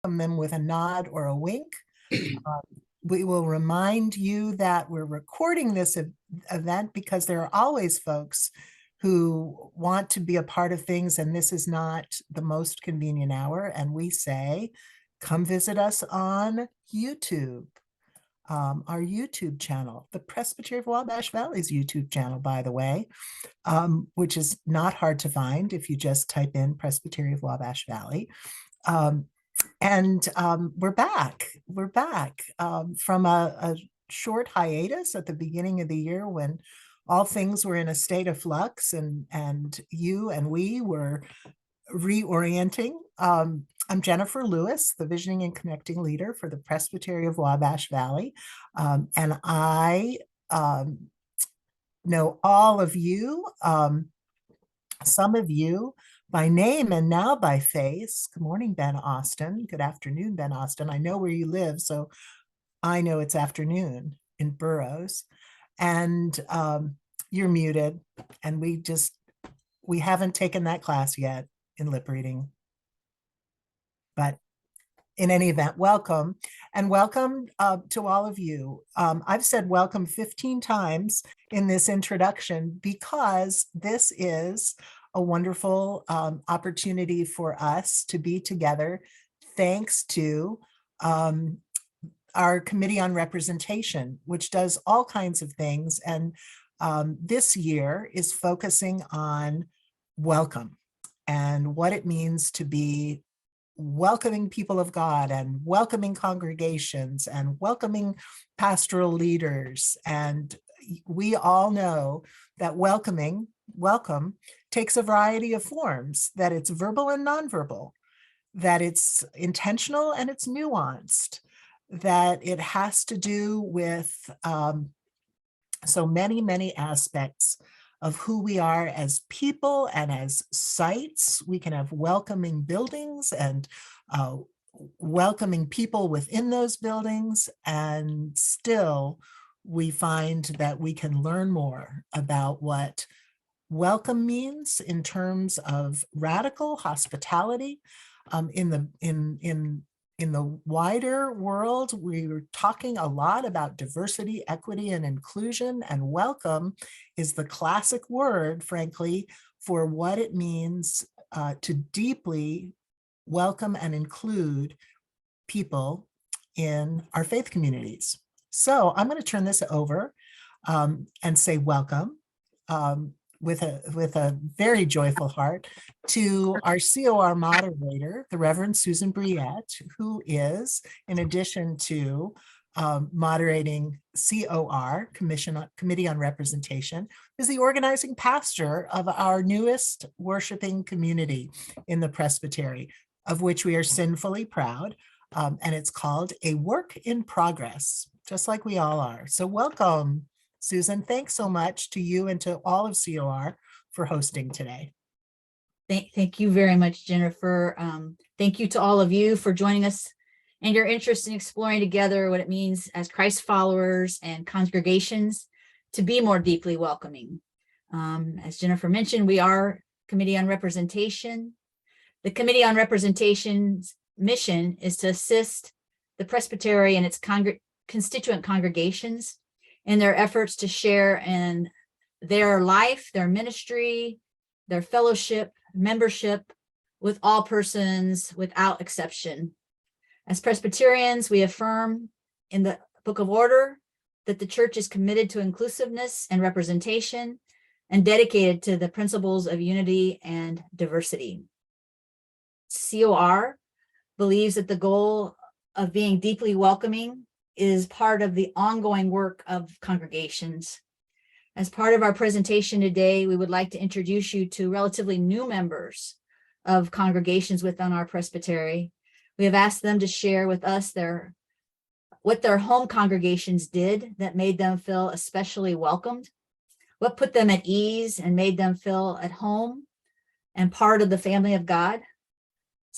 them with a nod or a wink. We will remind you that we're recording this event because there are always folks who want to be a part of things, and this is not the most convenient hour. And we say, come visit us on YouTube, our YouTube channel, the Presbytery of Wabash Valley's YouTube channel, by the way, which is not hard to find if you just type in Presbytery of Wabash Valley. We're back. We're back from a short hiatus at the beginning of the year when all things were in a state of flux, and you and we were reorienting. I'm Jennifer Lewis, the Visioning and Connecting Leader for the Presbytery of Wabash Valley. And I know all of you, some of you by name and now by face. Good morning, Ben Austin. Good afternoon, Ben Austin. I know where you live, so I know it's afternoon in Burroughs. And you're muted, and we haven't taken that class yet in lip reading. But in any event, welcome, and welcome to all of you. I've said welcome 15 times in this introduction because this is a wonderful opportunity for us to be together, thanks to our Committee on Representation, which does all kinds of things. And this year is focusing on welcome and what it means to be welcoming people of God and welcoming congregations and welcoming pastoral leaders. And we all know that welcome takes a variety of forms, that it's verbal and nonverbal, that it's intentional and it's nuanced, that it has to do with so many aspects of who we are as people and as sites. We can have welcoming buildings and welcoming people within those buildings, and still we find that we can learn more about what welcome means in terms of radical hospitality. In the wider world, we were talking a lot about diversity, equity, and inclusion, and welcome is the classic word, frankly, for what it means to deeply welcome and include people in our faith communities. So I'm going to turn this over and say welcome with a very joyful heart to our COR moderator, the Reverend Susan Briette, who is, in addition to moderating COR, Committee on Representation, is the organizing pastor of our newest worshiping community in the Presbytery, of which we are sinfully proud. And it's called A Work in Progress, just like we all are. So welcome, Susan. Thanks so much to you and to all of COR for hosting today. Thank you very much, Jennifer. Thank you to all of you for joining us and your interest in exploring together what it means as Christ followers and congregations to be more deeply welcoming. As Jennifer mentioned, we are Committee on Representation. The Committee on Representation's mission is to assist the Presbytery and its constituent congregations in their efforts to share in their life, their ministry, their fellowship, membership with all persons without exception. As Presbyterians, we affirm in the Book of Order that the church is committed to inclusiveness and representation and dedicated to the principles of unity and diversity. COR believes that the goal of being deeply welcoming is part of the ongoing work of congregations. As part of our presentation today, we would like to introduce you to relatively new members of congregations within our presbytery. We have asked them to share with us what their home congregations did that made them feel especially welcomed, what put them at ease and made them feel at home and part of the family of God.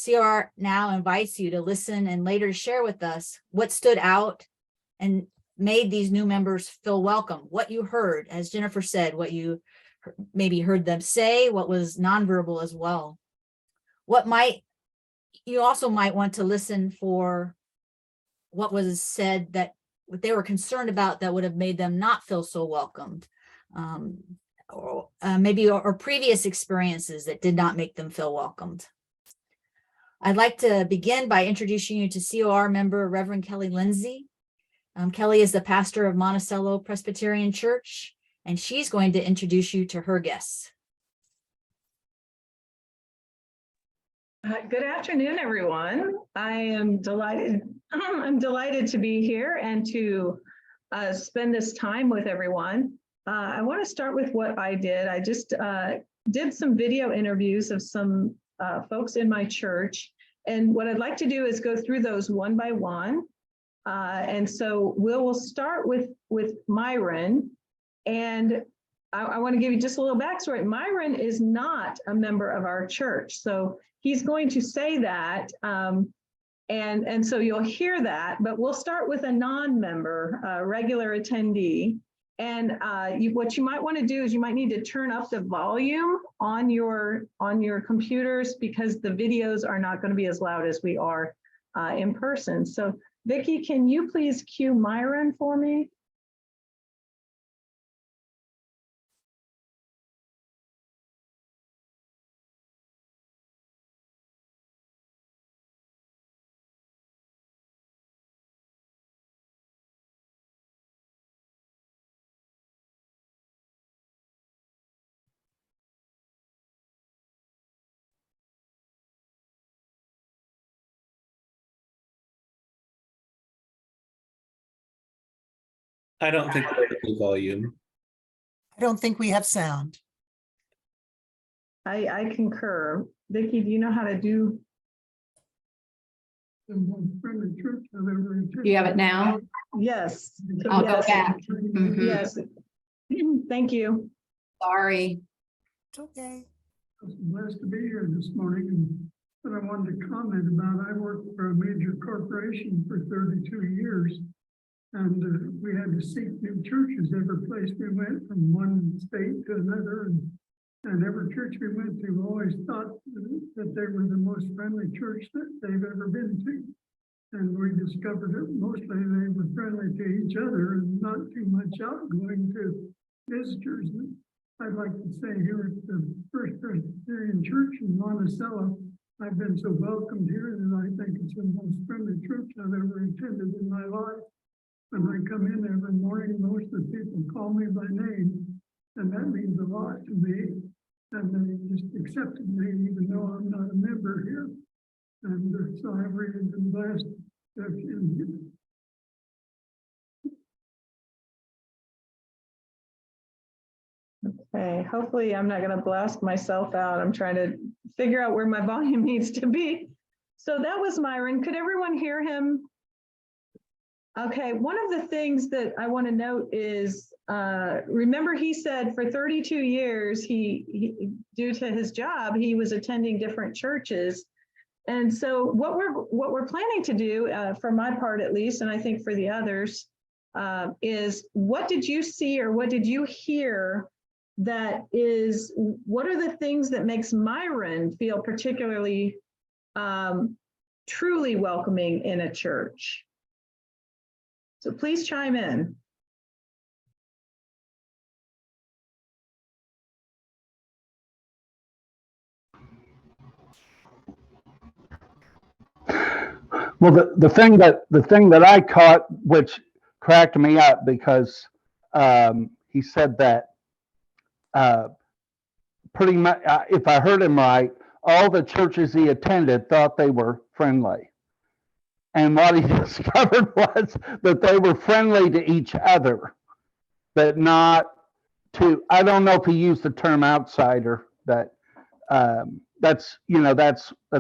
COR now invites you to listen and later share with us what stood out and made these new members feel welcome, what you heard, as Jennifer said, what you maybe heard them say, what was nonverbal as well. What might you also might want to listen for what was said that what they were concerned about that would have made them not feel so welcomed. Or maybe or previous experiences that did not make them feel welcomed. I'd like to begin by introducing you to COR member Reverend Kelly Lindsay. Kelly is the pastor of Monticello Presbyterian Church, and she's going to introduce you to her guests. Good afternoon, everyone. I am delighted. I'm delighted to be here and to spend this time with everyone. I want to start with what I did. I just did some video interviews of some folks in my church, and what I'd like to do is go through those one by one. And so we'll start with Myron, and I want to give you just a little backstory. Myron is not a member of our church, so he's going to say that, and so you'll hear that, but we'll start with a non-member, regular attendee. And what you might want to do is you might need to turn up the volume on your computers, because the videos are not going to be as loud as we are in person. So Vicki, can you please cue Myron for me? I don't think we have the volume. I don't think we have sound. I concur. Vicki, do you know how to do? Do you have it now? Yes. I'll Yes. go back. Mhm. Yes. Thank you. Sorry. It's okay. I was blessed to be here this morning, and what I wanted to comment about, I worked for a major corporation for 32 years, and we had to seek new churches every place we went, from one state to another, and every church we went to always thought that they were the most friendly church that they've ever been to. And we discovered that mostly they were friendly to each other and not too much outgoing to visitors. I'd like to say here at the First Presbyterian Church in Monticello, I've been so welcomed here that I think it's the most friendly church I've ever attended in my life. When I come in every morning, most of the people call me by name, and that means a lot to me. And they just accepted me, even though I'm not a member here. And so I've really been blessed to have been here. Okay, hopefully I'm not going to blast myself out. I'm trying to figure out where my volume needs to be. So that was Myron. Could everyone hear him? Okay, one of the things that I want to note is, remember he said for 32 years, he due to his job, he was attending different churches. And so what we're planning to do, for my part at least, and I think for the others, is what did you see or what did you hear that is, what are the things that makes Myron feel particularly truly welcoming in a church? So please chime in. Well, the thing that I caught, which cracked me up, because he said that pretty much, if I heard him right, all the churches he attended thought they were friendly. And what he discovered was that they were friendly to each other, but not to, I don't know if he used the term outsider, but that's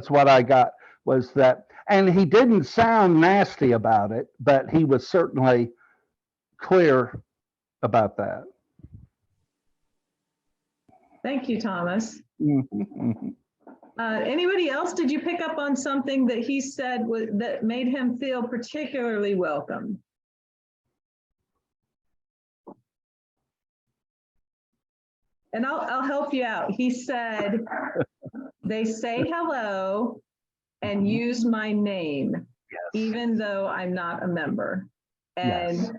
what I got, was that. And he didn't sound nasty about it, but he was certainly clear about that. Thank you, Thomas. Mhm. Anybody else, did you pick up on something that he said that made him feel particularly welcome? And I'll help you out. He said, they say hello and use my name, Yes. even though I'm not a member. And Yes.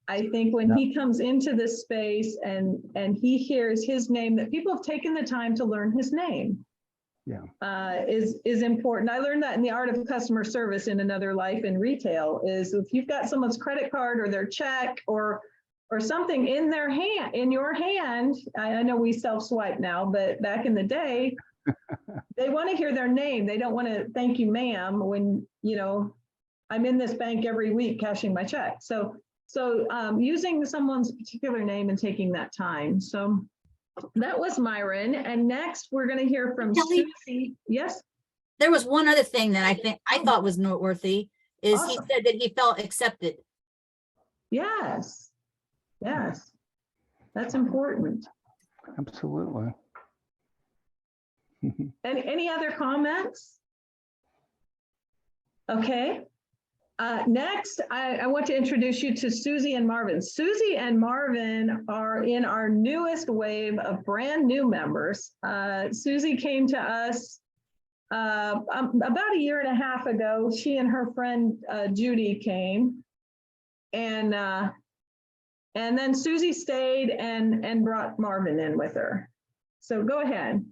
I think when he comes into this space and he hears his name, that people have taken the time to learn his name. Yeah. Is important. I learned that in the art of customer service in another life in retail, is if you've got someone's credit card or their check or something in their hand, in your hand, I know we self-swipe now, but back in the day, they want to hear their name. They don't want to thank you, ma'am, when, you know, I'm in this bank every week cashing my check. So using someone's particular name and taking that time. So that was Myron. And next we're going to hear from Kelly? Susie. Yes. There was one other thing that I thought was noteworthy, is he Awesome. said that he felt accepted. Yes. Yes. That's important. Absolutely. Any other comments? Okay. Next, I want to introduce you to Susie and Marvin. Susie and Marvin are in our newest wave of brand new members. Susie came to us about a year and a half ago. She and her friend Judy came, and then Susie stayed and brought Marvin in with her. So go ahead.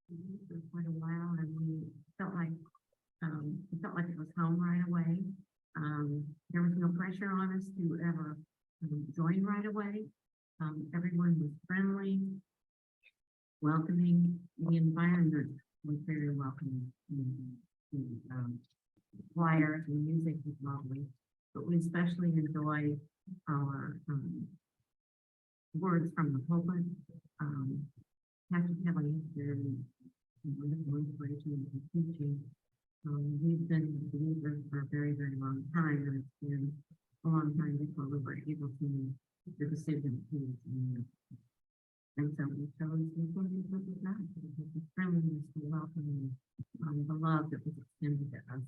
For quite a while, and we felt like it was home right away. There was no pressure on us to ever join right away. Everyone was friendly, welcoming. The environment was very welcoming. The choir and music was lovely, but we especially enjoyed our words from the pulpit. Pastor Kelly is very wonderful inspiration and teaching. We've been believers for a very, very long time, and it's been a long time before we were able to make the decision to. And so we chose to go with that, because the friendliness, the welcoming, the love that was extended to us.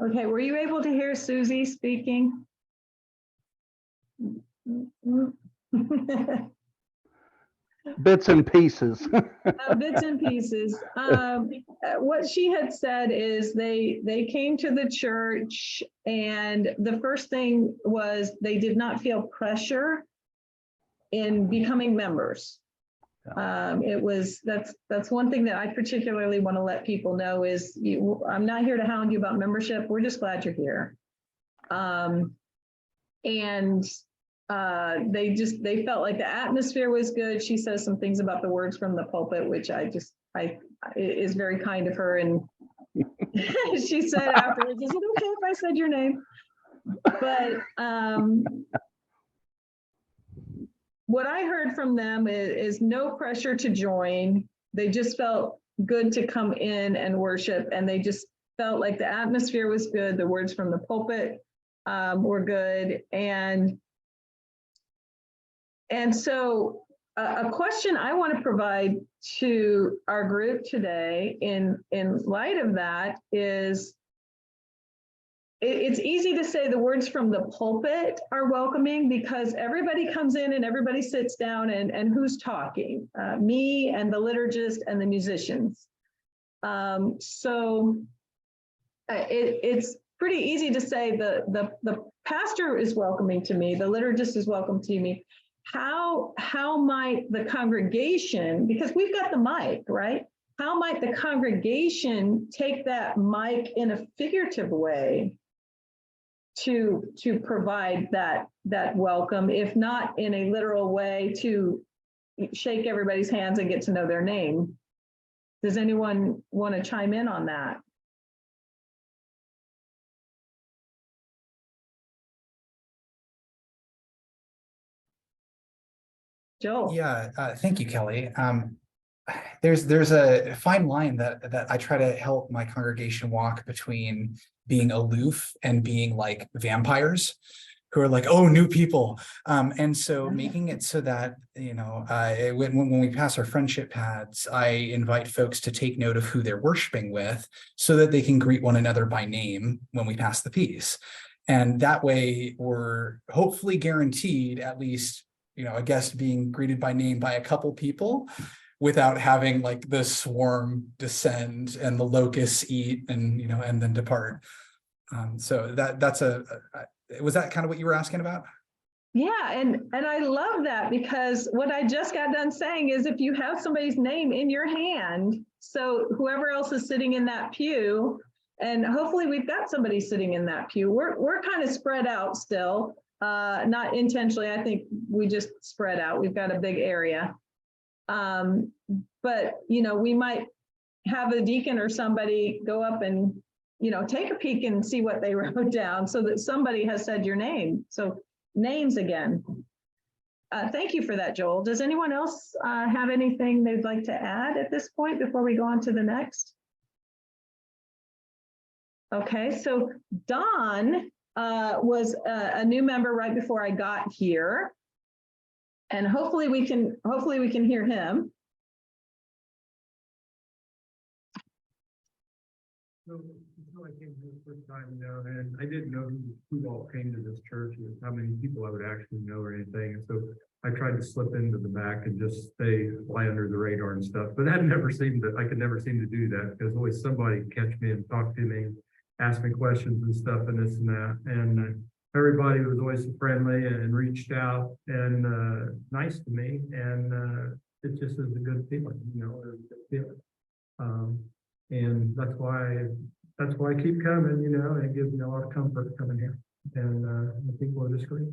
Okay, were you able to hear Susie speaking? Bits and pieces. Bits and pieces. What she had said is they came to the church, and the first thing was they did not feel pressure in becoming members. That's one thing that I particularly want to let people know is I'm not here to hound you about membership. We're just glad you're here. They felt like the atmosphere was good. She says some things about the words from the pulpit, which is very kind of her. And she said afterwards, is it okay if I said your name? But what I heard from them is no pressure to join. They just felt good to come in and worship, and they just felt like the atmosphere was good. The words from the pulpit were good. And so a question I want to provide to our group today in light of that is, it's easy to say the words from the pulpit are welcoming because everybody comes in and everybody sits down, and who's talking? Me and the liturgist and the musicians. It's pretty easy to say the pastor is welcoming to me, the liturgist is welcome to me. How might the congregation, because we've got the mic, right? How might the congregation take that mic in a figurative way to provide that welcome, if not in a literal way, to shake everybody's hands and get to know their name? Does anyone want to chime in on that? Joel? Yeah, thank you, Kelly. There's a fine line that I try to help my congregation walk between being aloof and being like vampires who are like, oh, new people. And so making it so that, when we pass our friendship pads, I invite folks to take note of who they're worshiping with so that they can greet one another by name when we pass the peace. And that way we're hopefully guaranteed at least, a guest being greeted by name by a couple people without having like the swarm descend and the locusts eat and, and then depart. So that's was that kind of what you were asking about? Yeah, and I love that, because what I just got done saying is if you have somebody's name in your hand, so whoever else is sitting in that pew, and hopefully we've got somebody sitting in that pew. We're kind of spread out still, not intentionally. I think we just spread out. We've got a big area. But we might have a deacon or somebody go up and, take a peek and see what they wrote down so that somebody has said your name. So names again. Thank you for that, Joel. Does anyone else have anything they'd like to add at this point before we go on to the next? Okay, so Don was a new member right before I got here, and hopefully we can hear him. So I came here the first time, and I didn't know who all came to this church and how many people I would actually know or anything. And so I tried to slip into the back and just fly under the radar and stuff. But I could never seem to do that, because always somebody catch me and talk to me, ask me questions and stuff and this and that. And everybody was always friendly and reached out and nice to me. And it just is a good feeling, it was a good feeling. And that's why I keep coming, and it gives me a lot of comfort coming here. And I think we'll just agree.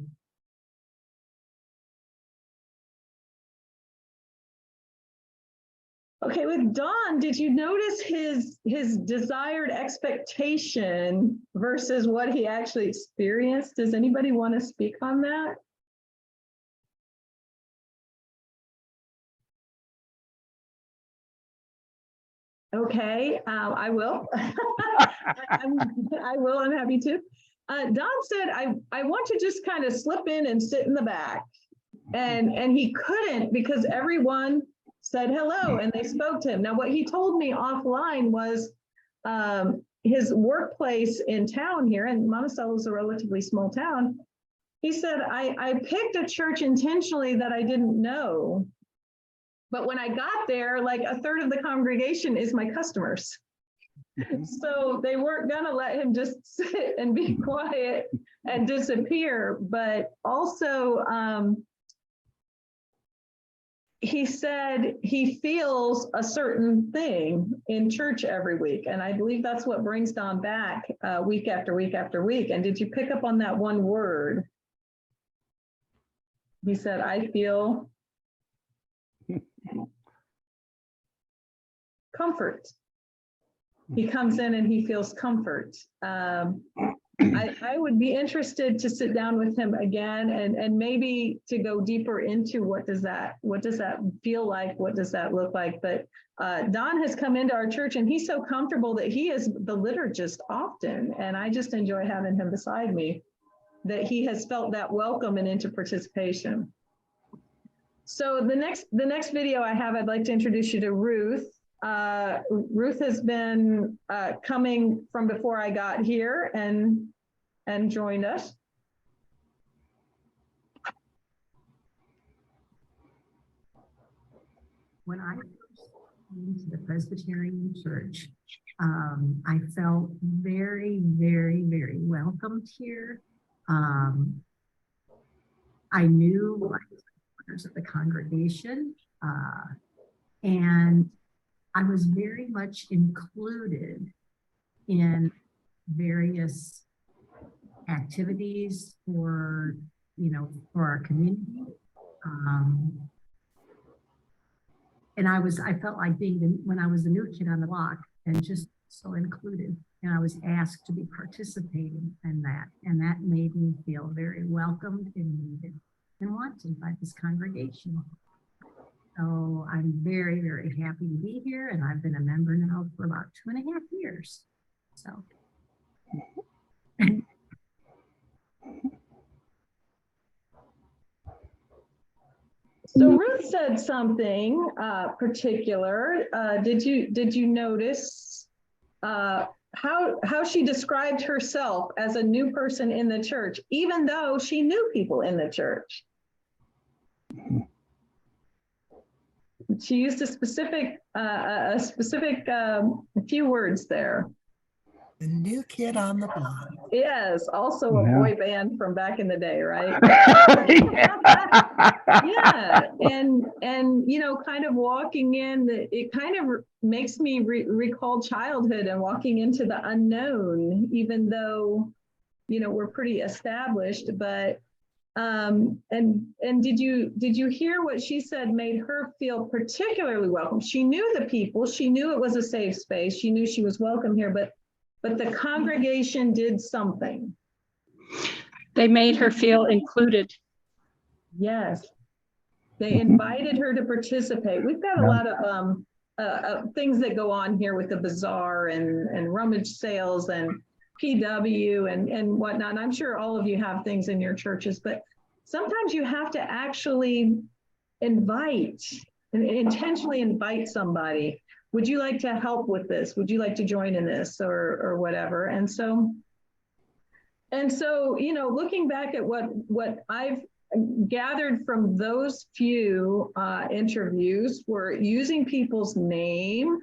Okay, with Don, did you notice his desired expectation versus what he actually experienced? Does anybody want to speak on that? Okay, I will. I will, I'm happy to. Don said, I want to just kind of slip in and sit in the back. And he couldn't, because everyone said hello and they spoke to him. Now, what he told me offline was his workplace in town here, and Monticello is a relatively small town. He said, I picked a church intentionally that I didn't know. But when I got there, like a third of the congregation is my customers. So they weren't gonna let him just sit and be quiet and disappear. But also, he said he feels a certain thing in church every week. And I believe that's what brings Don back week after week after week. And did you pick up on that one word? He said, I feel comfort. He comes in and he feels comfort. I would be interested to sit down with him again and maybe to go deeper into what does that feel like? What does that look like? But Don has come into our church and he's so comfortable that he is the liturgist often. And I just enjoy having him beside me, that he has felt that welcome and into participation. So the next video I have, I'd like to introduce you to Ruth. Ruth has been coming from before I got here and joined us. When I first came to the Presbyterian Church, I felt very, very, very welcomed here. I knew members of the congregation, and I was very much included in various activities for our community. And I felt like when I was a new kid on the block and just so included, and I was asked to be participating in that. And that made me feel very welcomed and needed and wanted by this congregation. So I'm very, very happy to be here. And I've been a member now for about 2.5 years. So. So Ruth said something particular. Did you notice how she described herself as a new person in the church, even though she knew people in the church. She used a specific few words there. The new kid on the block. Yes, also a Yeah. boy band from back in the day, right? Yeah. Yeah, and you know, kind of walking in, it kind of makes me recall childhood and walking into the unknown, even though, you know, we're pretty established. But and did you hear what she said made her feel particularly welcome? She knew the people, she knew it was a safe space, she knew she was welcome here, but the congregation did something. They made her feel included. Yes. They invited her to participate. We've got a lot of things that go on here with the bazaar and rummage sales and PW and whatnot. And I'm sure all of you have things in your churches, but sometimes you have to actually invite and intentionally invite somebody. Would you like to help with this? Would you like to join in this or whatever? And so, you know, looking back at what I've gathered from those few interviews, were using people's name,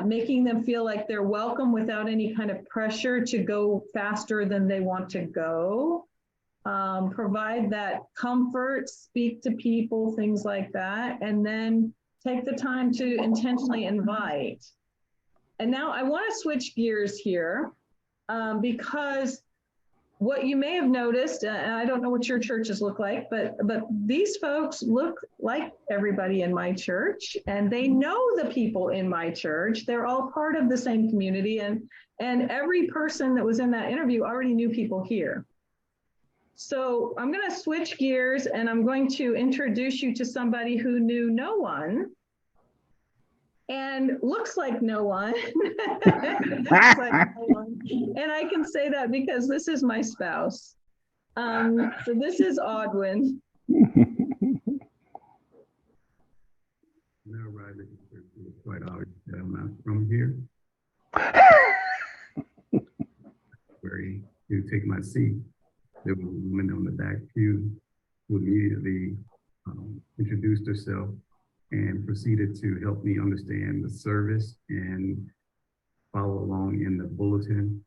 making them feel like they're welcome without any kind of pressure to go faster than they want to go, provide that comfort, speak to people, things like that, and then take the time to intentionally invite. And now I want to switch gears here because what you may have noticed, and I don't know what your churches look like, but these folks look like everybody in my church, and they know the people in my church. They're all part of the same community, and every person that was in that interview already knew people here. So I'm going to switch gears, and I'm going to introduce you to somebody who knew no one and looks like no one. Looks like no one. And I can say that because this is my spouse. So this is Audwin. Now, right, it's quite obvious that I'm not from here. Where you take my seat, there was a woman on the back pew who immediately introduced herself and proceeded to help me understand the service and follow along in the bulletin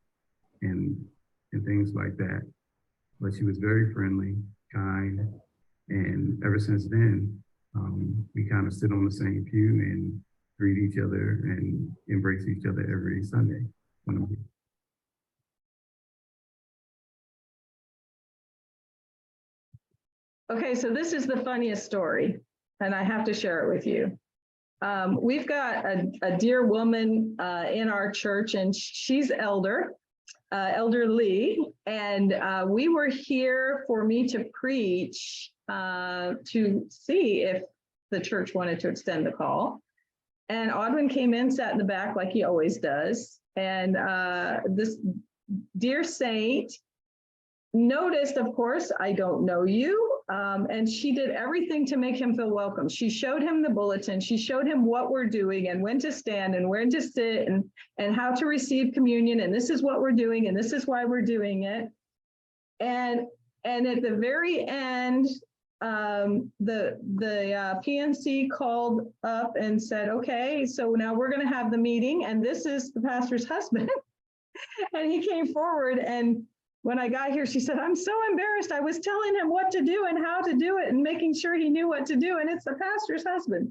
and things like that. But she was very friendly, kind, and ever since then, we kind of sit on the same pew and greet each other and embrace each other every Sunday when I'm here. Okay, so this is the funniest story, and I have to share it with you. We've got a dear woman in our church, and she's elderly, and we were here for me to preach to see if the church wanted to extend the call. And Audwin came in, sat in the back like he always does, and this dear saint noticed, of course, I don't know you. And she did everything to make him feel welcome. She showed him the bulletin. She showed him what we're doing and when to stand and where to sit and how to receive communion. And this is what we're doing. And this is why we're doing it. And at the very end, the PNC called up and said, okay, so now we're going to have the meeting. And this is the pastor's husband. And he came forward, and when I got here, she said, I'm so embarrassed. I was telling him what to do and how to do it and making sure he knew what to do. And it's the pastor's husband.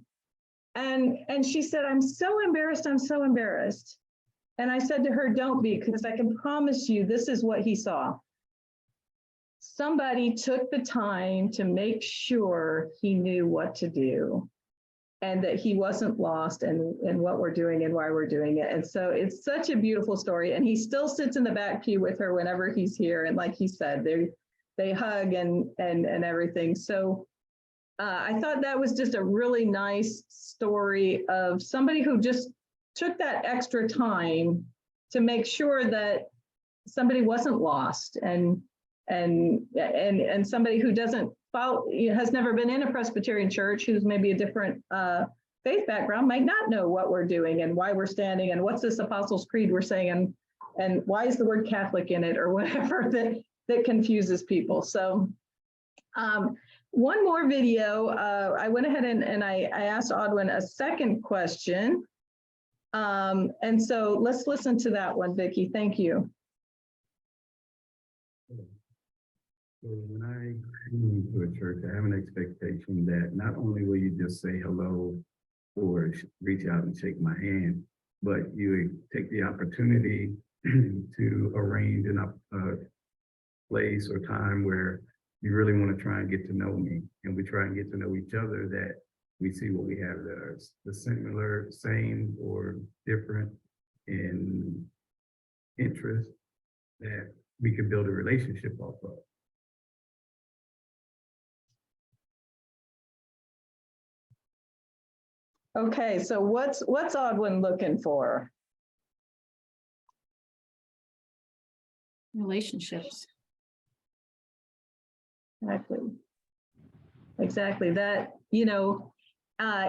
And she said, I'm so embarrassed. I'm so embarrassed. And I said to her, don't be, because I can promise you, this is what he saw. Somebody took the time to make sure he knew what to do and that he wasn't lost in what we're doing and why we're doing it. And so it's such a beautiful story. And he still sits in the back pew with her whenever he's here. And like he said, they hug and everything. So I thought that was just a really nice story of somebody who just took that extra time to make sure that somebody wasn't lost and somebody who doesn't follow, has never been in a Presbyterian church, who's maybe a different faith background, might not know what we're doing and why we're standing and what's this Apostles' Creed we're saying and why is the word Catholic in it or whatever that confuses people. So one more video, I went ahead and I asked Audwin a second question. And so let's listen to that one, Vicki. Thank you. So when I move to a church, I have an expectation that not only will you just say hello or reach out and shake my hand, but you take the opportunity to arrange a place or time where you really want to try and get to know me, and we try and get to know each other, that we see what we have that are the similar, same, or different in interest, that we can build a relationship off of. Okay, so what's Audwin looking for? Relationships. Exactly that, you know,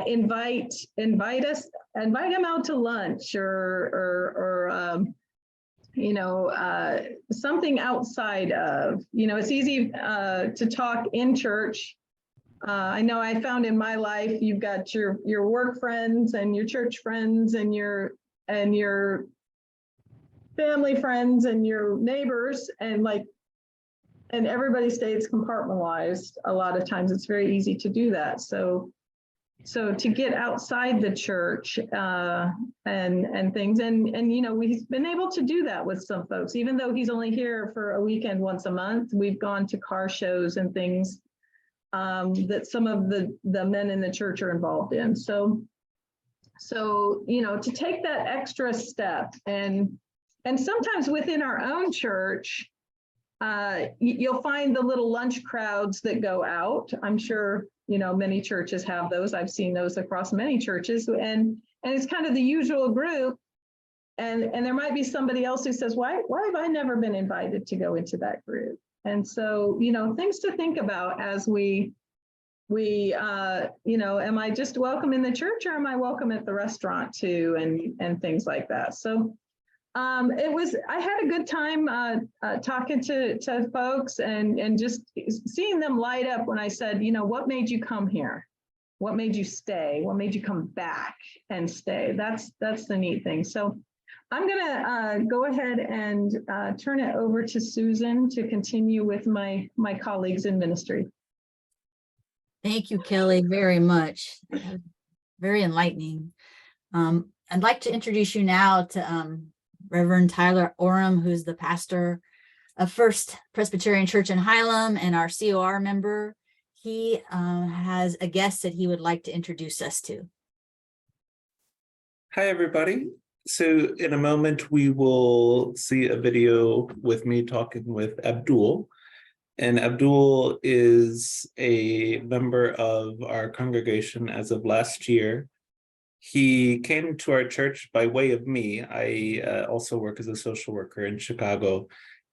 invite them out to lunch or you know, something outside of, you know, it's easy to talk in church. I know I found in my life, you've got your work friends and your church friends and your family friends and your neighbors, and everybody stays compartmentalized. A lot of times it's very easy to do that. So to get outside the church and things, and you know, we've been able to do that with some folks, even though he's only here for a weekend once a month. We've gone to car shows and things that some of the men in the church are involved in. So you know, to take that extra step, and sometimes within our own church, you'll find the little lunch crowds that go out. I'm sure, you know, many churches have those. I've seen those across many churches, and it's kind of the usual group. And there might be somebody else who says, why have I never been invited to go into that group? And so, you know, things to think about as we you know, am I just welcome in the church, or am I welcome at the restaurant too, and things like that. So I had a good time talking to folks and just seeing them light up when I said, you know, what made you come here? What made you stay? What made you come back and stay? That's the neat thing. So I'm gonna go ahead and turn it over to Susan to continue with my colleagues in ministry. Thank you, Kelly, very much. Very enlightening. I'd like to introduce you now to Reverend Tyler Oram, who's the pastor of First Presbyterian Church in Highland and our COR member. He has a guest that he would like to introduce us to. Hi, everybody. So in a moment, we will see a video with me talking with Abdul. And Abdul is a member of our congregation as of last year. He came to our church by way of me. I also work as a social worker in Chicago,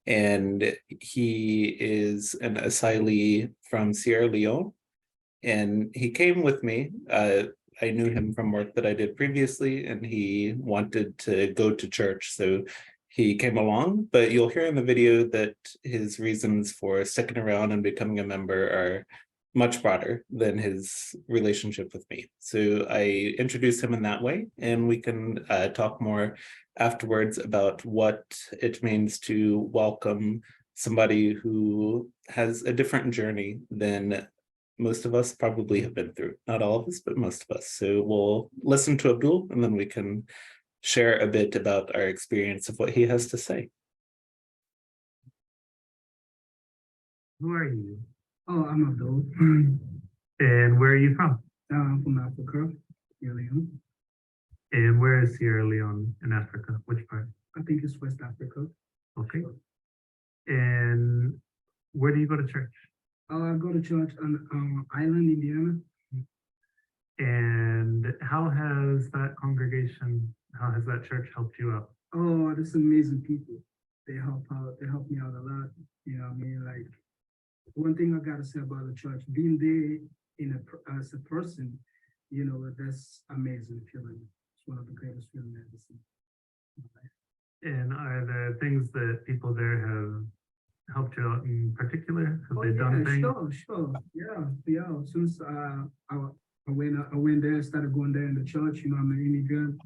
and he is an asylee from Sierra Leone. And he came with me. I knew him from work that I did previously, and he wanted to go to church. So he came along, but you'll hear in the video that his reasons for sticking around and becoming a member are much broader than his relationship with me. So I introduced him in that way, and we can talk more afterwards about what it means to welcome somebody who has a different journey than most of us probably have been through. Not all of us, but most of us. So we'll listen to Abdul, and then we can share a bit about our experience of what he has to say. Who are you? Oh, I'm Abdul. And where are you from? I'm from Africa, Sierra Leone. And where is Sierra Leone in Africa? Which part? I think it's West Africa. Okay. And where do you go to church? I go to church on Island, Indiana. And how has that congregation, how has that church helped you out? Oh, this amazing people. They help out. They help me out a lot. You know what I mean? Like, one thing I gotta say about the church, being there as a person, you know, that's amazing feeling. It's one of the greatest feelings I've ever seen in my life. And are there things that people there have helped you out in particular? Have they done things? Sure. Yeah. Since I went there, started going there in the church, I'm an immigrant,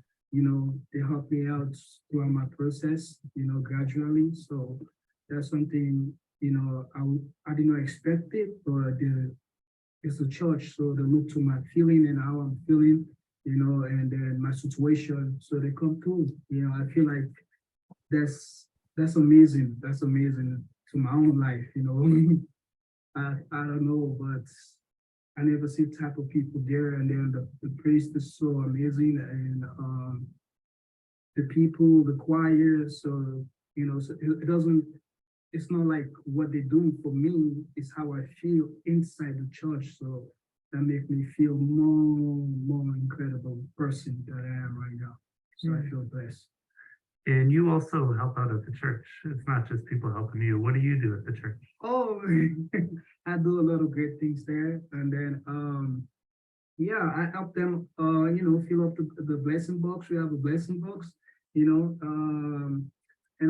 they helped me out throughout my process, gradually. So that's something, I did not expect it, but it's a church. So they look to my feeling and how I'm feeling, and then my situation. So they come through, I feel like that's amazing. That's amazing to my own life, I don't know, but I never see type of people there, and then the priest is so amazing, and the people, the choir, so so it doesn't. It's not like what they're doing for me. It's how I feel inside the church. So that makes me feel more incredible person that I am right now. So I feel blessed. And you also help out at the church. It's not just people helping you. What do you do at the church? Oh, I do a lot of great things there. And then, yeah, I help them, fill up the blessing box. We have a blessing box, and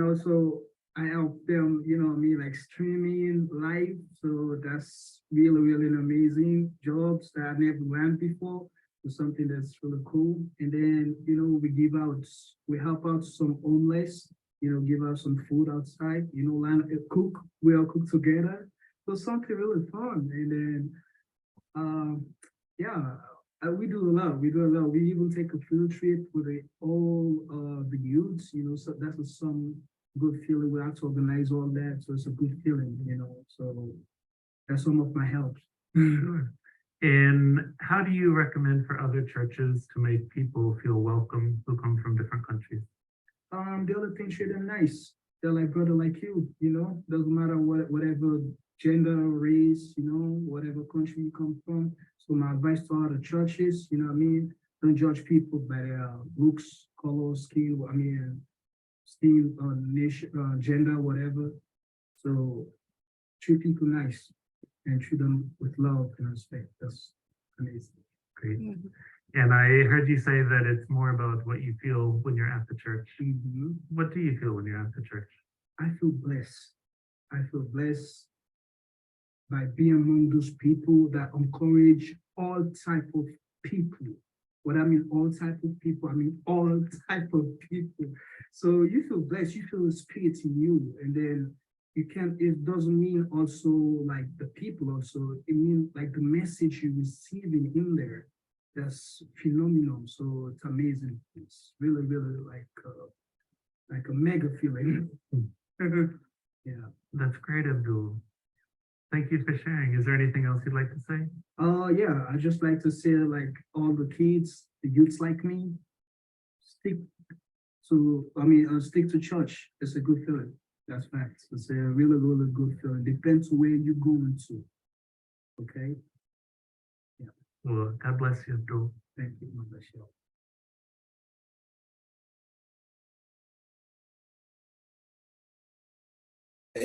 also I help them, like streaming live. So that's really an amazing jobs that I never learned before. It's something that's really cool. And then, we help out some homeless, give out some food outside, learn cook, we all cook together. So something really fun. And then, yeah, we do a lot. We even take a field trip with all the youths, so that's some good feeling. We have to organize all that. So it's a good feeling, so that's some of my help. Sure. And how do you recommend for other churches to make people feel welcome who come from different countries? The other thing, treat them nice. They're like brother like you, doesn't matter whatever gender, race, whatever country you come from. So my advice to other churches, don't judge people by their looks, color, skin, nation, gender, whatever. So treat people nice and treat them with love and respect. That's amazing. Great. And I heard you say that it's more about what you feel when you're at the church. What do you feel when you're at the church? I feel blessed. I feel blessed by being among those people that encourage all type of people. What I mean, all type of people, I mean all type of people. So you feel blessed, you feel the spirit in you, and then it doesn't mean also like the people also, it means like the message you're receiving in there. That's phenomenal. So it's amazing. It's really like a mega feeling. Yeah. That's great, Abdul. Thank you for sharing. Is there anything else you'd like to say? Yeah, I just like to say, like all the kids, the youths like me, stick to church. It's a good feeling. That's facts. It's a really good feeling. Depends where you're going to. Okay. Yeah. Well, God bless you, Abdul. Thank you, God bless you.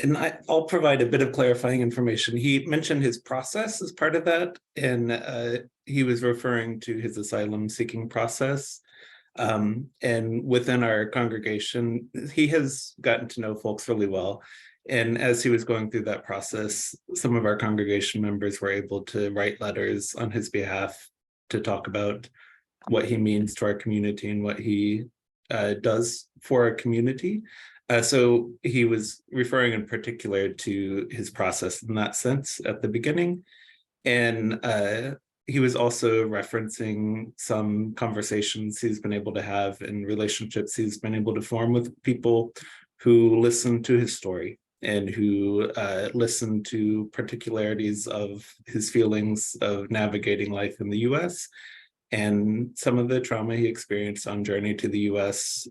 And I'll provide a bit of clarifying information. He mentioned his process as part of that, and he was referring to his asylum seeking process. And within our congregation, he has gotten to know folks really well. And as he was going through that process, some of our congregation members were able to write letters on his behalf to talk about what he means to our community and what he does for our community. So he was referring in particular to his process in that sense at the beginning. And he was also referencing some conversations he's been able to have and relationships he's been able to form with people who listen to his story and who listen to particularities of his feelings of navigating life in the US and some of the trauma he experienced on journey to the US.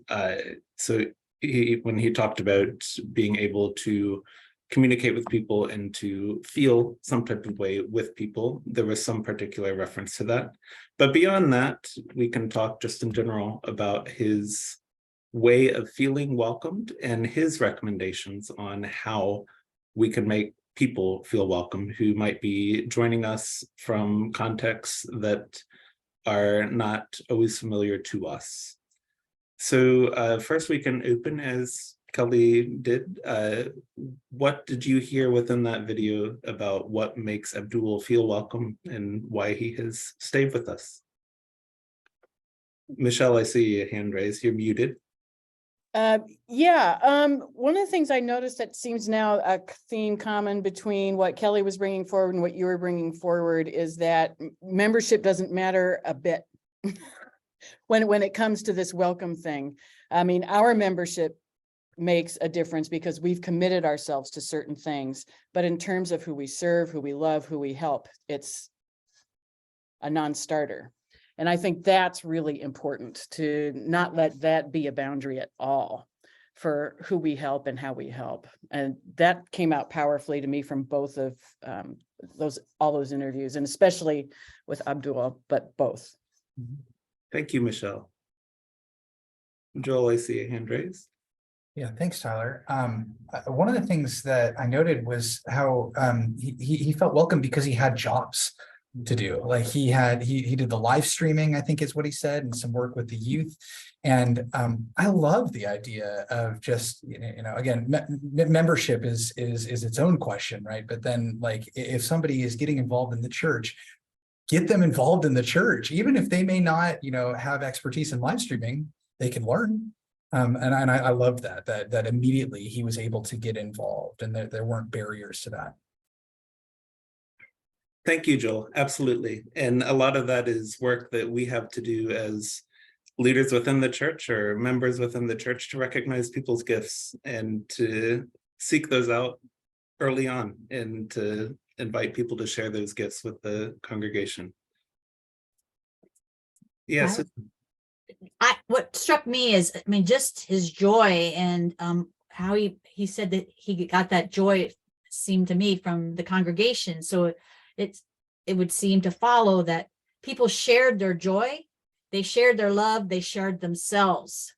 So when he talked about being able to communicate with people and to feel some type of way with people, there was some particular reference to that. But beyond that, we can talk just in general about his way of feeling welcomed and his recommendations on how we can make people feel welcome who might be joining us from contexts that are not always familiar to us. So first we can open as Kelly did. What did you hear within that video about what makes Abdul feel welcome and why he has stayed with us? Michelle, I see a hand raised. You're muted. One of the things I noticed that seems now a theme common between what Kelly was bringing forward and what you were bringing forward is that membership doesn't matter a bit when it comes to this welcome thing. I mean, our membership makes a difference because we've committed ourselves to certain things, but in terms of who we serve, who we love, who we help, it's a non-starter. And I think that's really important, to not let that be a boundary at all for who we help and how we help. And that came out powerfully to me from both of all those interviews, and especially with Abdul, but both. Thank you, Michelle. Joel, I see a hand raised. Yeah, thanks, Tyler. One of the things that I noted was how he felt welcome because he had jobs to do. Like he did the live streaming, I think is what he said, and some work with the youth. And I love the idea of just, again, membership is its own question, right? But then, like, if somebody is getting involved in the church, get them involved in the church, even if they may not, have expertise in live streaming, they can learn. And I loved that immediately he was able to get involved, and there weren't barriers to that. Thank you, Joel. Absolutely. And a lot of that is work that we have to do as leaders within the church or members within the church, to recognize people's gifts and to seek those out early on, and to invite people to share those gifts with the congregation. Yes. What struck me is, I mean, just his joy, and how he said that he got that joy, it seemed to me, from the congregation. So it would seem to follow that people shared their joy, they shared their love, they shared themselves.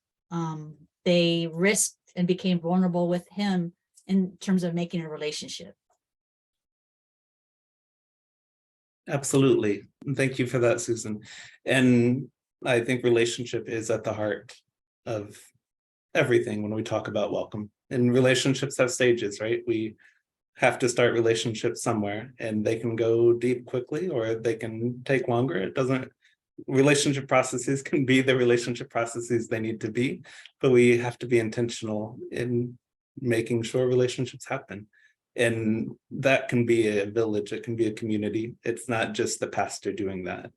They risked and became vulnerable with him in terms of making a relationship. Absolutely. Thank you for that, Susan. And I think relationship is at the heart of everything when we talk about welcome. And relationships have stages, right? We have to start relationships somewhere, and they can go deep quickly or they can take longer. It doesn't, relationship processes can be the relationship processes they need to be, but we have to be intentional in making sure relationships happen. And that can be a village, it can be a community. It's not just the pastor doing that.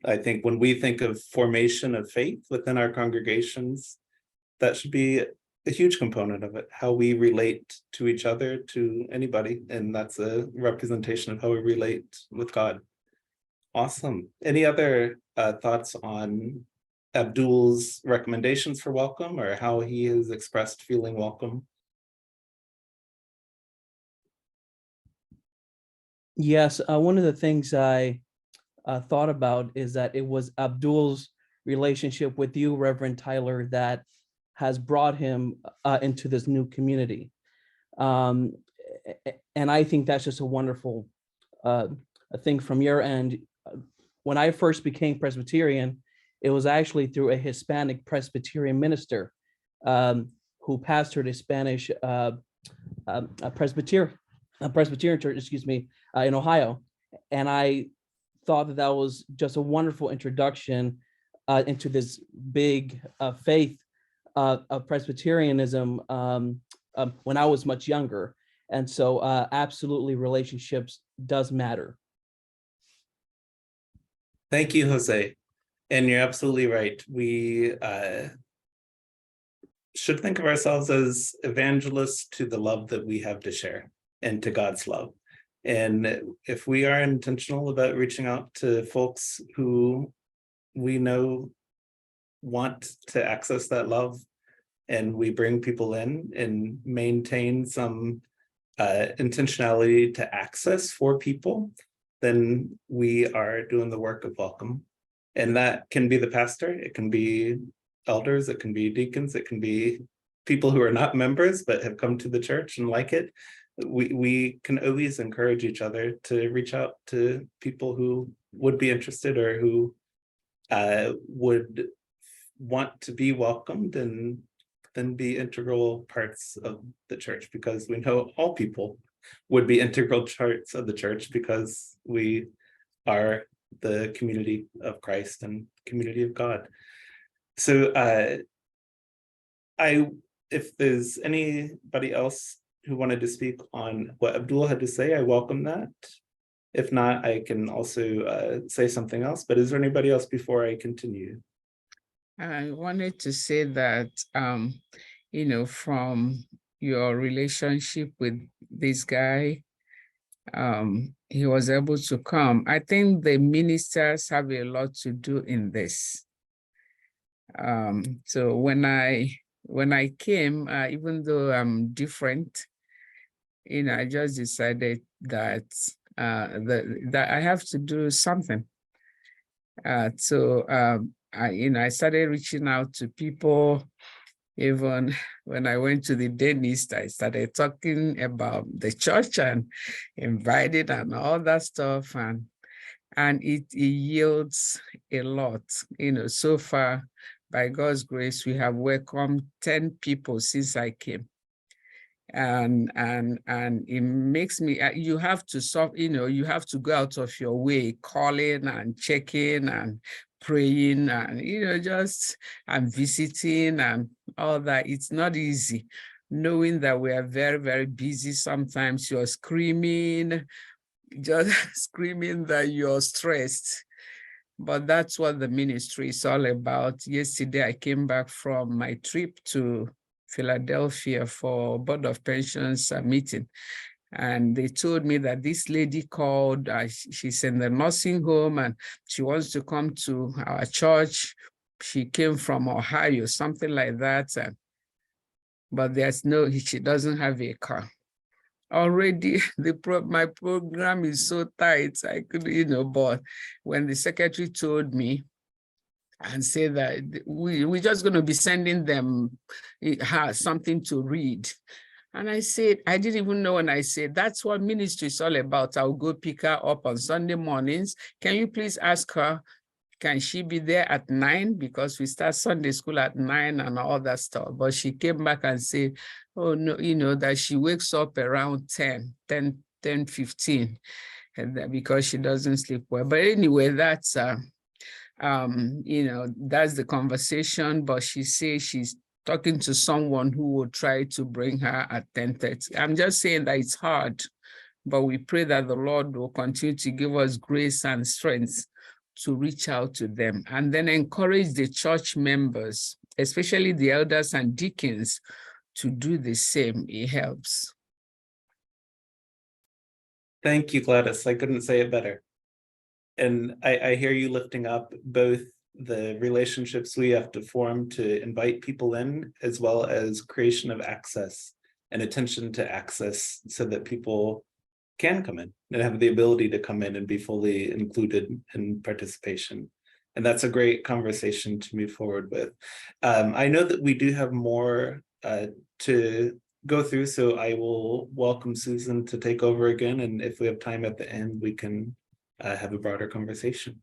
I think when we think of formation of faith within our congregations, that should be a huge component of it, how we relate to each other, to anybody. And that's a representation of how we relate with God. Awesome. Any other thoughts on Abdul's recommendations for welcome, or how he has expressed feeling welcome? Yes, one of the things I thought about is that it was Abdul's relationship with you, Reverend Tyler, that has brought him into this new community. And I think that's just a wonderful thing from your end. When I first became Presbyterian, it was actually through a Hispanic Presbyterian minister who pastored a Spanish Presbyterian church, in Ohio. And I thought that was just a wonderful introduction into this big faith of Presbyterianism when I was much younger. And so absolutely, relationships does matter. Thank you, Jose. And you're absolutely right. We should think of ourselves as evangelists to the love that we have to share, and to God's love. And if we are intentional about reaching out to folks who we know want to access that love, and we bring people in and maintain some intentionality to access for people, then we are doing the work of welcome. And that can be the pastor, it can be elders, it can be deacons, it can be people who are not members but have come to the church and like it. We can always encourage each other to reach out to people who would be interested, or who would want to be welcomed and then be integral parts of the church, because we know all people would be integral parts of the church because we are the community of Christ and community of God. So if there's anybody else who wanted to speak on what Abdul had to say, I welcome that. If not, I can also say something else, but is there anybody else before I continue? I wanted to say that, from your relationship with this guy, he was able to come. I think the ministers have a lot to do in this. So when I came, even though I'm different, I just decided that that I have to do something. So I started reaching out to people. Even when I went to the dentist, I started talking about the church and invited and all that stuff, and it yields a lot. So far, by God's grace, we have welcomed 10 people since I came. And it makes me, you have to solve, you have to go out of your way, calling and checking and praying and, just and visiting and all that. It's not easy, knowing that we are very, very busy. Sometimes you're screaming, just screaming that you're stressed. But that's what the ministry is all about. Yesterday, I came back from my trip to Philadelphia for Board of Pensions meeting. And they told me that this lady called, she's in the nursing home and she wants to come to our church. She came from Ohio, something like that. But she doesn't have a car. Already, my program is so tight, I could, but when the secretary told me and said that we're just going to be sending them something to read. And I said, I didn't even know when I said, that's what ministry is all about. I'll go pick her up on Sunday mornings. Can you please ask her, can she be there at 9? Because we start Sunday school at 9 and all that stuff. But she came back and said, oh, no, that she wakes up around 10:15, and because she doesn't sleep well. But anyway, that's, that's the conversation. But she says she's talking to someone who will try to bring her at 10:30. I'm just saying that it's hard, but we pray that the Lord will continue to give us grace and strength to reach out to them, and then encourage the church members, especially the elders and deacons, to do the same. It helps. Thank you, Gladys. I couldn't say it better. And I hear you lifting up both the relationships we have to form to invite people in, as well as creation of access and attention to access so that people can come in and have the ability to come in and be fully included in participation. And that's a great conversation to move forward with. I know that we do have more to go through, so I will welcome Susan to take over again. And if we have time at the end, we can have a broader conversation.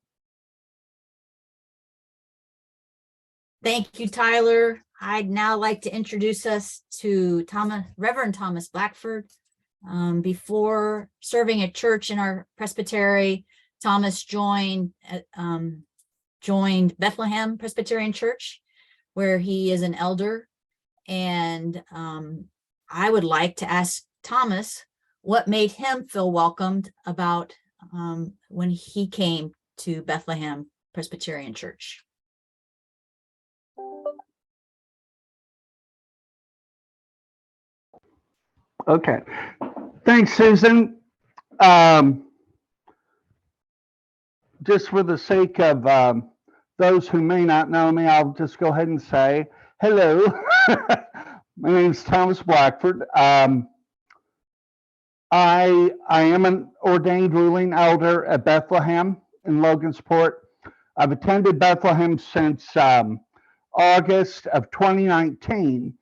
Thank you, Tyler. I'd now like to introduce us to Reverend Thomas Blackford. Before serving at church in our presbytery, Thomas joined Bethlehem Presbyterian Church, where he is an elder. And I would like to ask Thomas what made him feel welcomed about when he came to Bethlehem Presbyterian Church. Okay, thanks, Susan. Just for the sake of those who may not know me, I'll just go ahead and say hello. My name is Thomas Blackford. I am an ordained ruling elder at Bethlehem in Logansport. I've attended Bethlehem since August of 2019.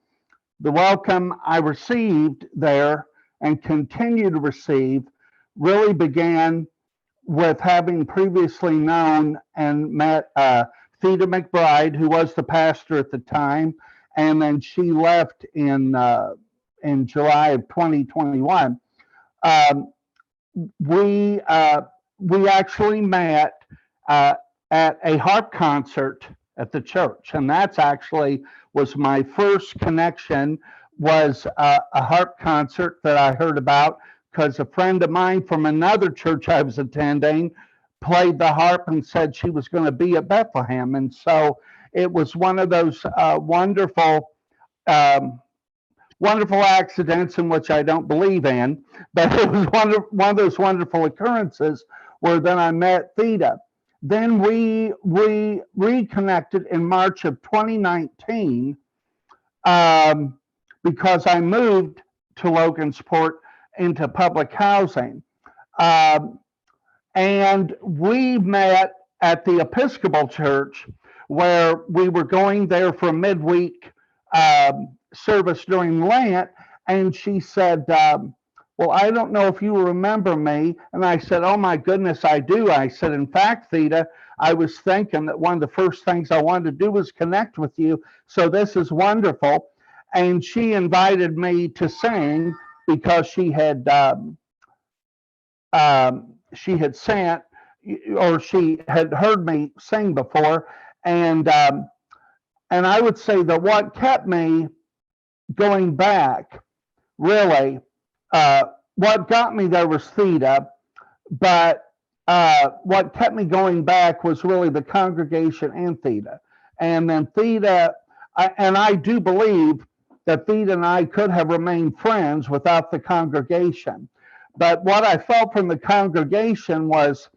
The welcome I received there and continue to receive really began with having previously known and met Theda McBride, who was the pastor at the time, and then she left in July of 2021. We actually met at a harp concert at the church, and that's actually was my first connection. Was a harp concert that I heard about because a friend of mine from another church I was attending played the harp and said she was going to be at Bethlehem, and so it was one of those wonderful accidents in which I don't believe in, but it was one of those wonderful occurrences where then I met Theda. Then we reconnected in March of 2019 because I moved to Logansport into public housing. And we met at the Episcopal Church where we were going there for a midweek service during Lent. And she said, well, I don't know if you remember me. And I said, oh my goodness, I do. I said, in fact, Theda, I was thinking that one of the first things I wanted to do was connect with you. So this is wonderful. And she invited me to sing because she had sent, or she had heard me sing before. And I would say that what kept me going back, really, what got me there was Theda, but what kept me going back was really the congregation and Theda. And then Theda, I do believe that Theda and I could have remained friends without the congregation. But what I felt from the congregation was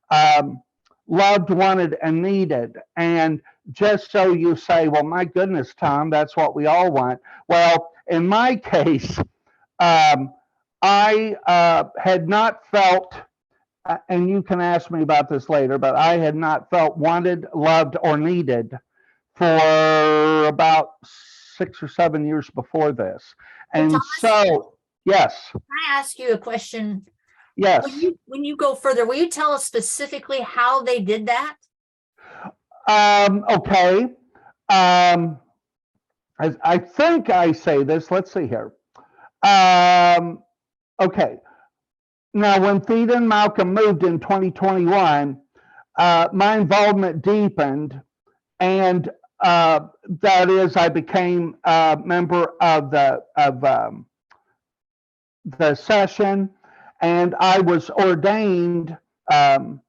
loved, wanted, and needed. And just so you say, well, my goodness, Tom, that's what we all want. Well, in my case, I had not felt, and you can ask me about this later, but I had not felt wanted, loved, or needed for about 6 or 7 years before this. And Thomas, so, yes, can I ask you a question? yes. When you go further, will you tell us specifically how they did that? Okay. I think I say this. Let's see here. Okay. Now, when Theda and Malcolm moved in 2021, my involvement deepened, and that is, I became a member of the session, and I was ordained. It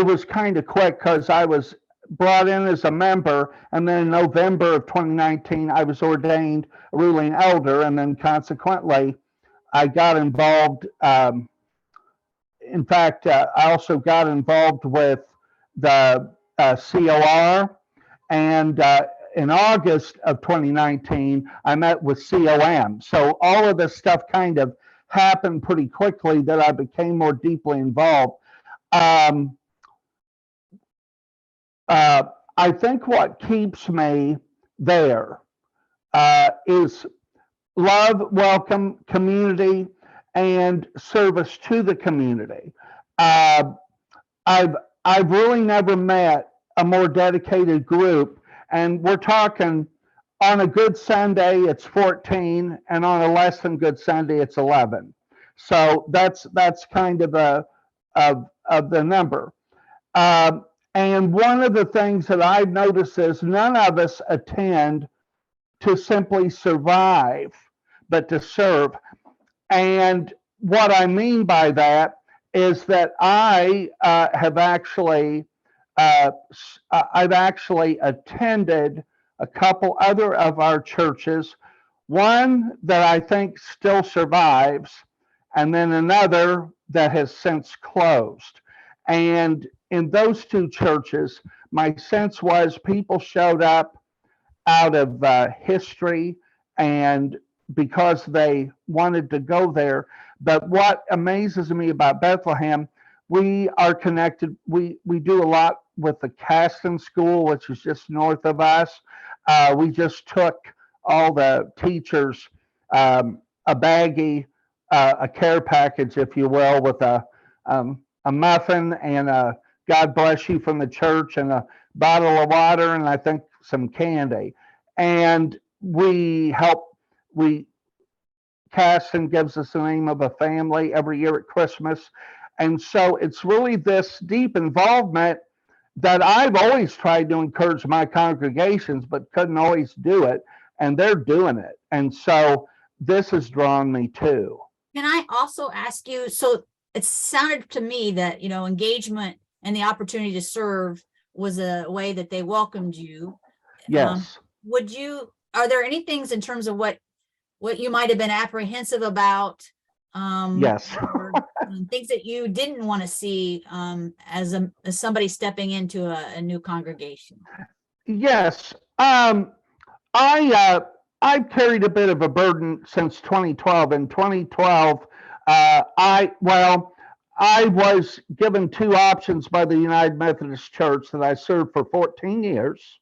was kind of quick because I was brought in as a member, and then in November of 2019, I was ordained a ruling elder, and then consequently, I got involved. In fact, I also got involved with the COR, and in August of 2019, I met with COM. So all of this stuff kind of happened pretty quickly that I became more deeply involved. I think what keeps me there is love, welcome, community, and service to the community. I've really never met a more dedicated group, and we're talking on a good Sunday it's 14, and on a less than good Sunday it's 11. So that's kind of the number. And one of the things that I've noticed is none of us attend to simply survive, but to serve. And what I mean by that is that I've actually attended a couple other of our churches, one that I think still survives, and then another that has since closed. And in those two churches, my sense was people showed up out of history and because they wanted to go there. But what amazes me about Bethlehem, we are connected. We do a lot with the Caston School, which is just north of us. We just took all the teachers a baggie, a care package, if you will, with a muffin and a God bless you from the church and a bottle of water and I think some candy. And Caston gives us the name of a family every year at Christmas. And so it's really this deep involvement that I've always tried to encourage my congregations, but couldn't always do it. And they're doing it. And so this has drawn me too. Can I also ask you, so it sounded to me that, engagement and the opportunity to serve was a way that they welcomed you. Yes. Are there any things in terms of what you might have been apprehensive about? Yes. Or, things that you didn't want to see as somebody stepping into a new congregation? Yes. I've carried a bit of a burden since 2012. In 2012, I was given two options by the United Methodist Church that I served for 14 years.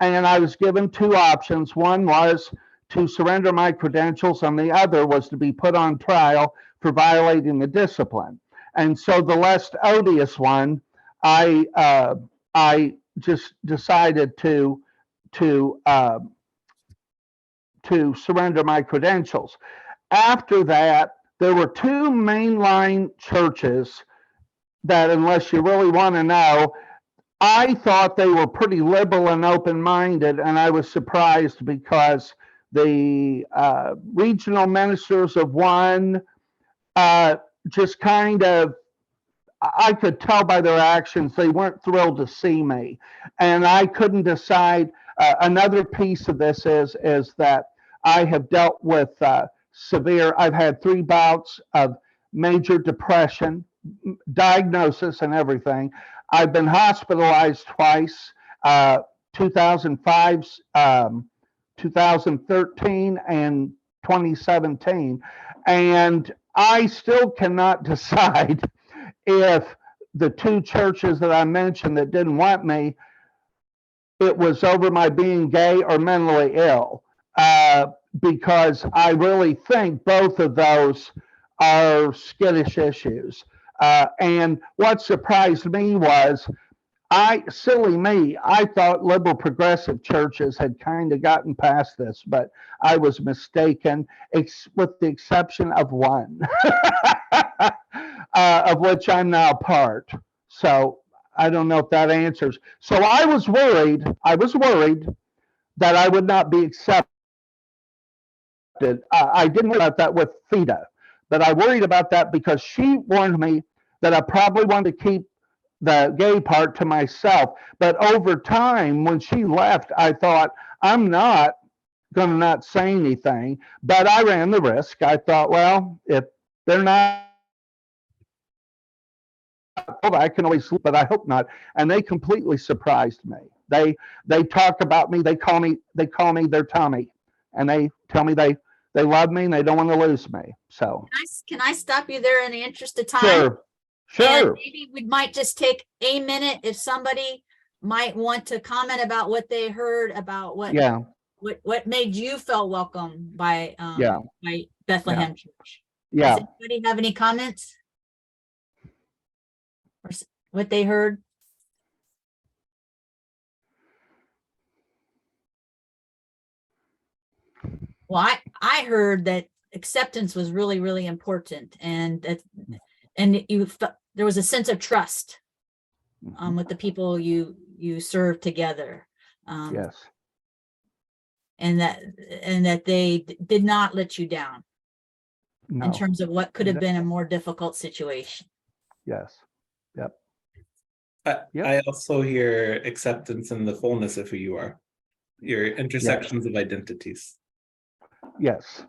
And I was given two options. One was to surrender my credentials, and the other was to be put on trial for violating the discipline. And so the less odious one, I just decided to surrender my credentials. After that, there were two mainline churches that, unless you really want to know, I thought they were pretty liberal and open-minded, and I was surprised because the regional ministers of one just kind of, I could tell by their actions, they weren't thrilled to see me. And I couldn't decide. Another piece of this is that I have dealt with I've had 3 bouts of major depression, diagnosis and everything. I've been hospitalized twice, 2005, 2013, and 2017. And I still cannot decide if the two churches that I mentioned that didn't want me, it was over my being gay or mentally ill, because I really think both of those are skittish issues. And what surprised me was, silly me, I thought liberal progressive churches had kind of gotten past this, but I was mistaken, with the exception of one, of which I'm now part. So I don't know if that answers. So I was worried that I would not be accepted. I didn't worry about that with Theda, but I worried about that because she warned me that I probably wanted to keep the gay part to myself. But over time, when she left, I thought, I'm not going to not say anything, but I ran the risk. I thought, well, if they're not, I can always sleep, but I hope not. And they completely surprised me. They talk about me. They call me their Tommy, and they tell me they love me and they don't want to lose me. So Can I stop you there in the interest of time? Sure. And maybe we might just take a minute if somebody might want to comment about what they heard about what made you feel welcome by Bethlehem Church. Yeah. Does anybody have any comments? Or what they heard? Well, I heard that acceptance was really, really important, and there was a sense of trust with the people you served together. Yes. And that they did not let you down in terms of what could have been a more difficult situation. Yes. Yep. I also hear acceptance in the fullness of who you are, your intersections of identities. Yes.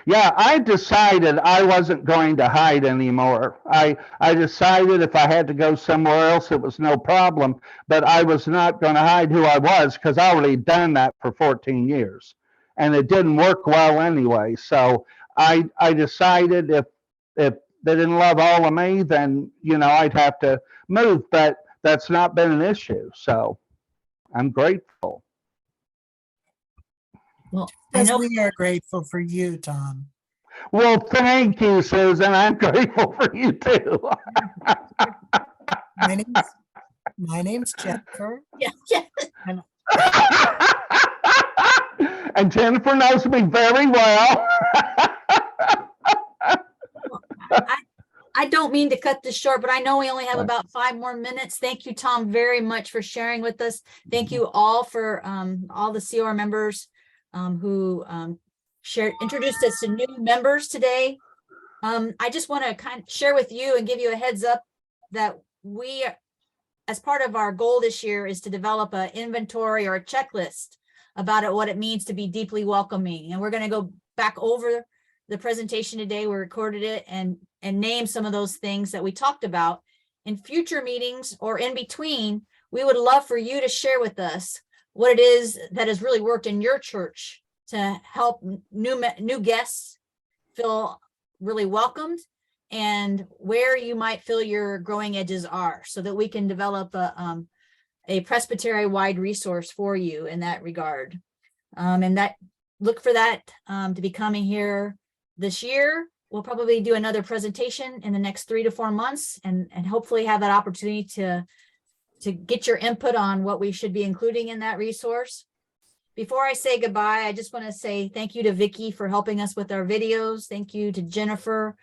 Yeah, I decided I wasn't going to hide anymore. I decided if I had to go somewhere else, it was no problem, but I was not going to hide who I was because I already done that for 14 years and it didn't work well anyway. So I decided if they didn't love all of me, then, I'd have to move, but that's not been an issue. So I'm grateful. Well, Because we are grateful for you, Tom. Well, thank you, Susan. I'm grateful for you too. My name's Jennifer. Yeah, yeah. And And Jennifer knows me very well. I don't mean to cut this short, but I know we only have about 5 more minutes. Thank you, Tom, very much for sharing with us. Thank you all for all the COR members who introduced us to new members today. I just want to kind of share with you and give you a heads up that we, as part of our goal this year, is to develop an inventory or a checklist about what it means to be deeply welcoming. And we're going to go back over the presentation today. We recorded it and name some of those things that we talked about. In future meetings or in between, we would love for you to share with us what it is that has really worked in your church to help new guests feel really welcomed, and where you might feel your growing edges are, so that we can develop a presbytery-wide resource for you in that regard. And that look for that to be coming here this year. We'll probably do another presentation in the next 3 to 4 months, and hopefully have that opportunity to get your input on what we should be including in that resource. Before I say goodbye, I just want to say thank you to Vicki for helping us with our videos. Thank you to Jennifer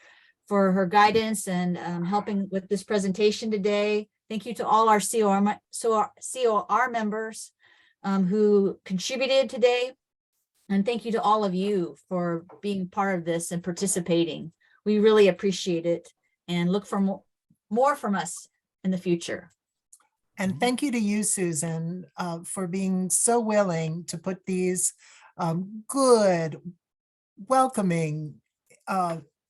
for her guidance and helping with this presentation today. Thank you to all our COR members who contributed today. And thank you to all of you for being part of this and participating. We really appreciate it and look for more from us in the future. And thank you to you, Susan, for being so willing to put these good, welcoming,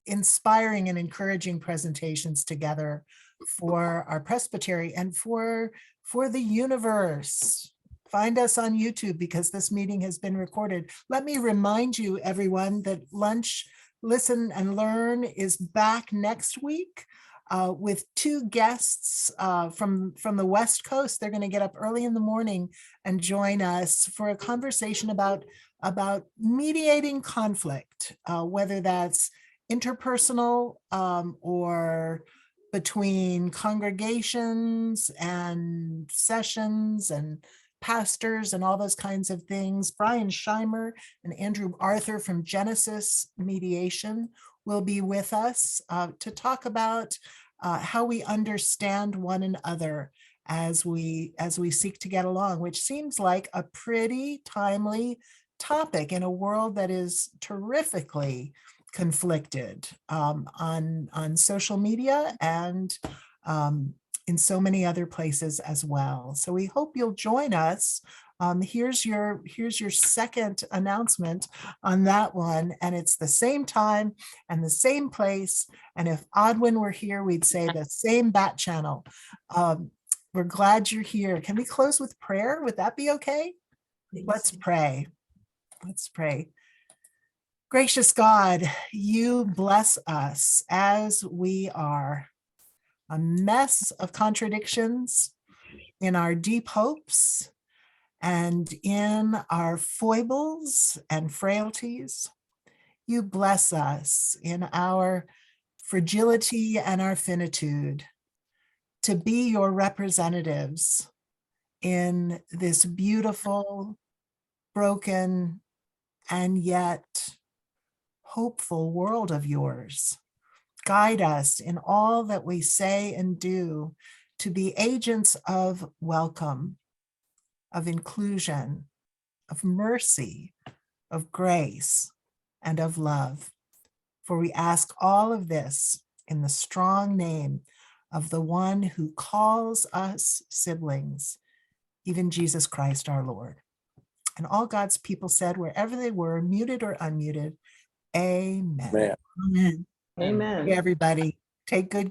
inspiring and encouraging presentations together for our presbytery and for the universe. Find us on YouTube because this meeting has been recorded. Let me remind you, everyone, that Lunch, Listen and Learn is back next week with 2 guests from the West Coast. They're going to get up early in the morning and join us for a conversation about mediating conflict, whether that's interpersonal or between congregations and sessions and pastors and all those kinds of things. Brian Scheimer and Andrew Arthur from Genesis Mediation will be with us to talk about how we understand one another as we seek to get along, which seems like a pretty timely topic in a world that is terrifically conflicted on social media and in so many other places as well. So we hope you'll join us. Here's your second announcement on that one, and it's the same time and the same place. And if Odwin were here, we'd say the same bat channel. We're glad you're here. Can we close with prayer? Would that be okay? Let's pray. Let's pray. Gracious God, you bless us as we are a mess of contradictions in our deep hopes and in our foibles and frailties. You bless us in our fragility and our finitude to be your representatives in this beautiful, broken, and yet hopeful world of yours. Guide us in all that we say and do to be agents of welcome, of inclusion, of mercy, of grace, and of love. For we ask all of this in the strong name of the one who calls us siblings, even Jesus Christ our Lord. And all God's people said, wherever they were, muted or unmuted, amen. Amen. Hey, everybody, take good